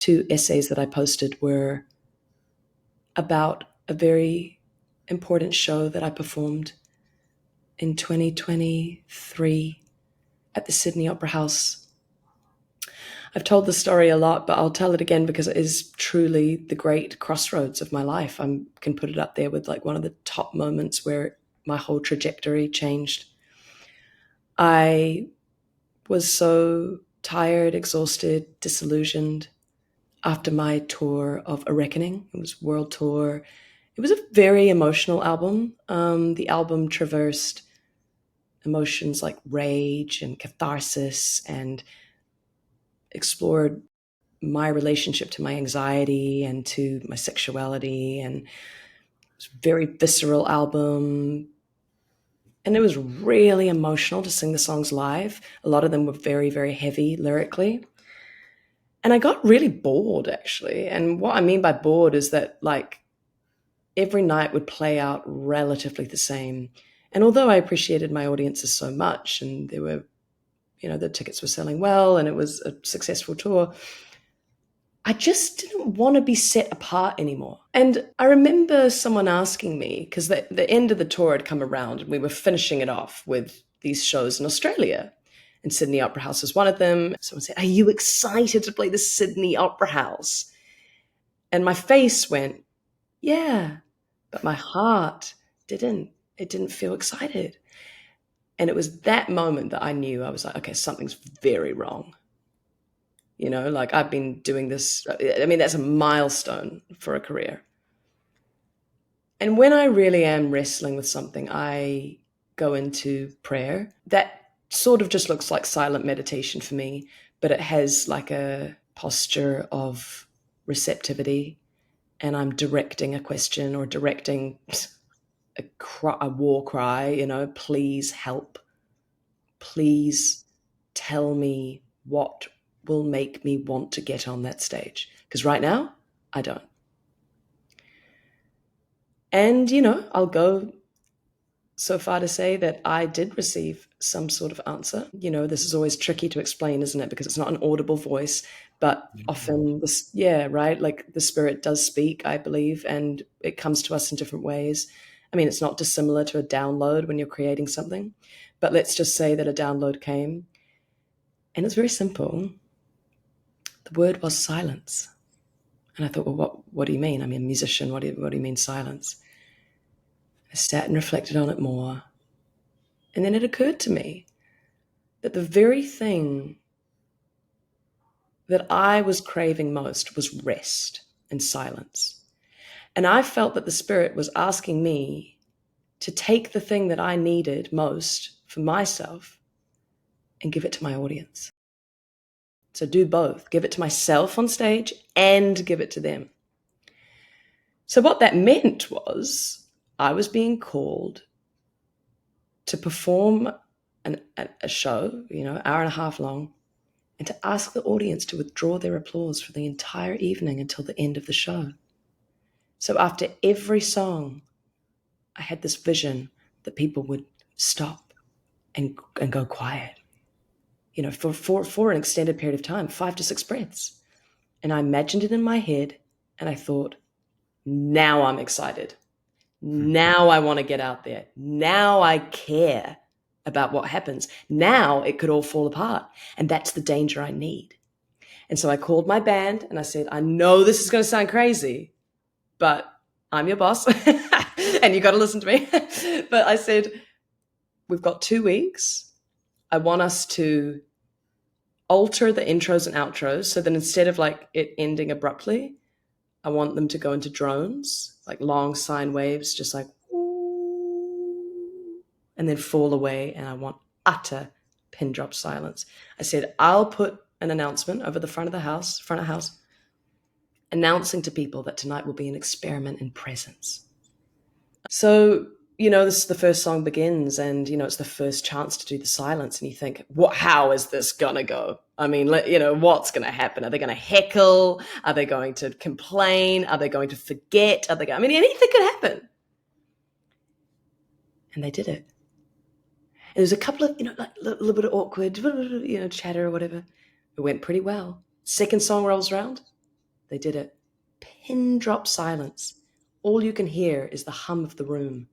two essays that I posted were about a very important show that I performed in 2023 at the Sydney Opera House. I've told the story a lot, but I'll tell it again because it is truly the great crossroads of my life. I can put it up there with like one of the top moments where my whole trajectory changed. I was so tired, exhausted, disillusioned after my tour of A Reckoning. It was world tour. It was a very emotional album. The album traversed emotions like rage and catharsis and explored my relationship to my anxiety and to my sexuality, and it was a very visceral album. And it was really emotional to sing the songs live. A lot of them were very, very heavy lyrically. And I got really bored, actually. And what I mean by bored is that, like, every night would play out relatively the same. And although I appreciated my audiences so much, and there were, the tickets were selling well, and it was a successful tour, I just didn't want to be set apart anymore. And I remember someone asking me, because the end of the tour had come around and we were finishing it off with these shows in Australia. And Sydney Opera House was one of them. Someone said, "Are you excited to play the Sydney Opera House?" And my face went, "Yeah," but my heart didn't. It didn't feel excited. And it was that moment that I knew. I was like, okay, something's very wrong. Like I've been doing this. I mean, that's a milestone for a career. And when I really am wrestling with something, I go into prayer. That sort of just looks like silent meditation for me, but it has like a posture of receptivity, and I'm directing a question or directing a war cry, please help. Please tell me what will make me want to get on that stage. Because right now, I don't. And, I'll go so far to say that I did receive some sort of answer. This is always tricky to explain, isn't it? Because it's not an audible voice, but often right? Like the spirit does speak, I believe, and it comes to us in different ways. I mean, it's not dissimilar to a download when you're creating something, but let's just say that a download came, and it's very simple. The word was silence. And I thought, well, what do you mean? I'm a musician. What do you mean silence? I sat and reflected on it more. And then it occurred to me that the very thing that I was craving most was rest and silence. And I felt that the Spirit was asking me to take the thing that I needed most for myself and give it to my audience. So do both. Give it to myself on stage and give it to them. So what that meant was I was being called to perform a show, hour and a half long, and to ask the audience to withdraw their applause for the entire evening until the end of the show. So after every song, I had this vision that people would stop and go quiet, for an extended period of time, 5 to 6 breaths. And I imagined it in my head, and I thought, now I'm excited. Now I want to get out there. Now I care about what happens. Now it could all fall apart. And that's the danger I need. And so I called my band and I said, I know this is going to sound crazy, but I'm your boss and you got to listen to me. But I said, we've got 2 weeks. I want us to alter the intros and outros so that instead of like it ending abruptly, I want them to go into drones, like long sine waves, just like, and then fall away. And I want utter pin drop silence. I said, I'll put an announcement over the front of house, announcing to people that tonight will be an experiment in presence. So, this is the first song begins, and, it's the first chance to do the silence. And you think, how is this going to go? I mean, what's going to happen? Are they going to heckle? Are they going to complain? Are they going to forget? Anything could happen. And they did it. And there was a couple of, like a little bit of awkward, chatter or whatever. It went pretty well. Second song rolls around. They did it. Pin drop silence. All you can hear is the hum of the room.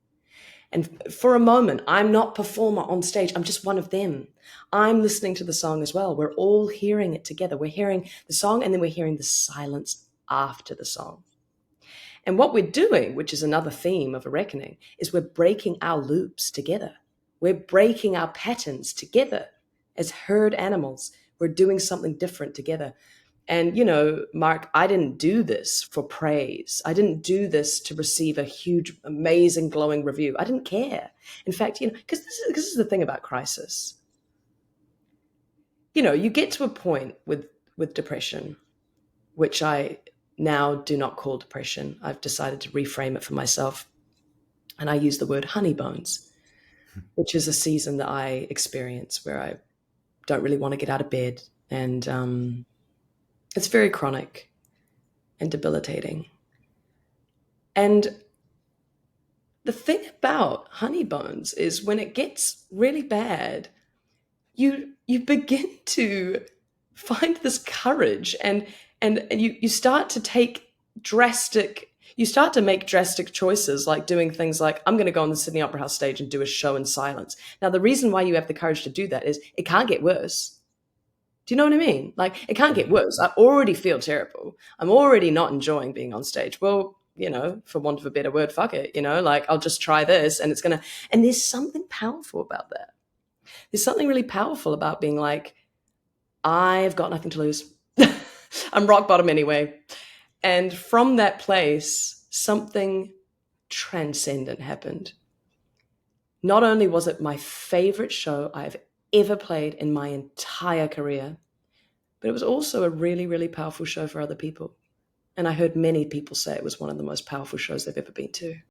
And for a moment, I'm not performer on stage. I'm just one of them. I'm listening to the song as well. We're all hearing it together. We're hearing the song and then we're hearing the silence after the song. And what we're doing, which is another theme of A Reckoning, is we're breaking our loops together. We're breaking our patterns together as herd animals. We're doing something different together. And, Mark, I didn't do this for praise. I didn't do this to receive a huge, amazing, glowing review. I didn't care. In fact, because this is the thing about crisis. You get to a point with depression, which I now do not call depression. I've decided to reframe it for myself. And I use the word honey bones, which is a season that I experience where I don't really want to get out of bed. And it's very chronic and debilitating. And the thing about honey bones is when it gets really bad, you begin to find this courage and you start to make drastic choices, like doing things like, I'm going to go on the Sydney Opera House stage and do a show in silence. Now, the reason why you have the courage to do that is it can't get worse. Do you know what I mean? Like, it can't get worse. I already feel terrible. I'm already not enjoying being on stage. Well, for want of a better word, fuck it, like I'll just try this and and there's something powerful about that. There's something really powerful about being like, I've got nothing to lose. I'm rock bottom anyway. And from that place, something transcendent happened. Not only was it my favorite show I've ever played in my entire career, but it was also a really, really powerful show for other people. And I heard many people say it was one of the most powerful shows they've ever been to.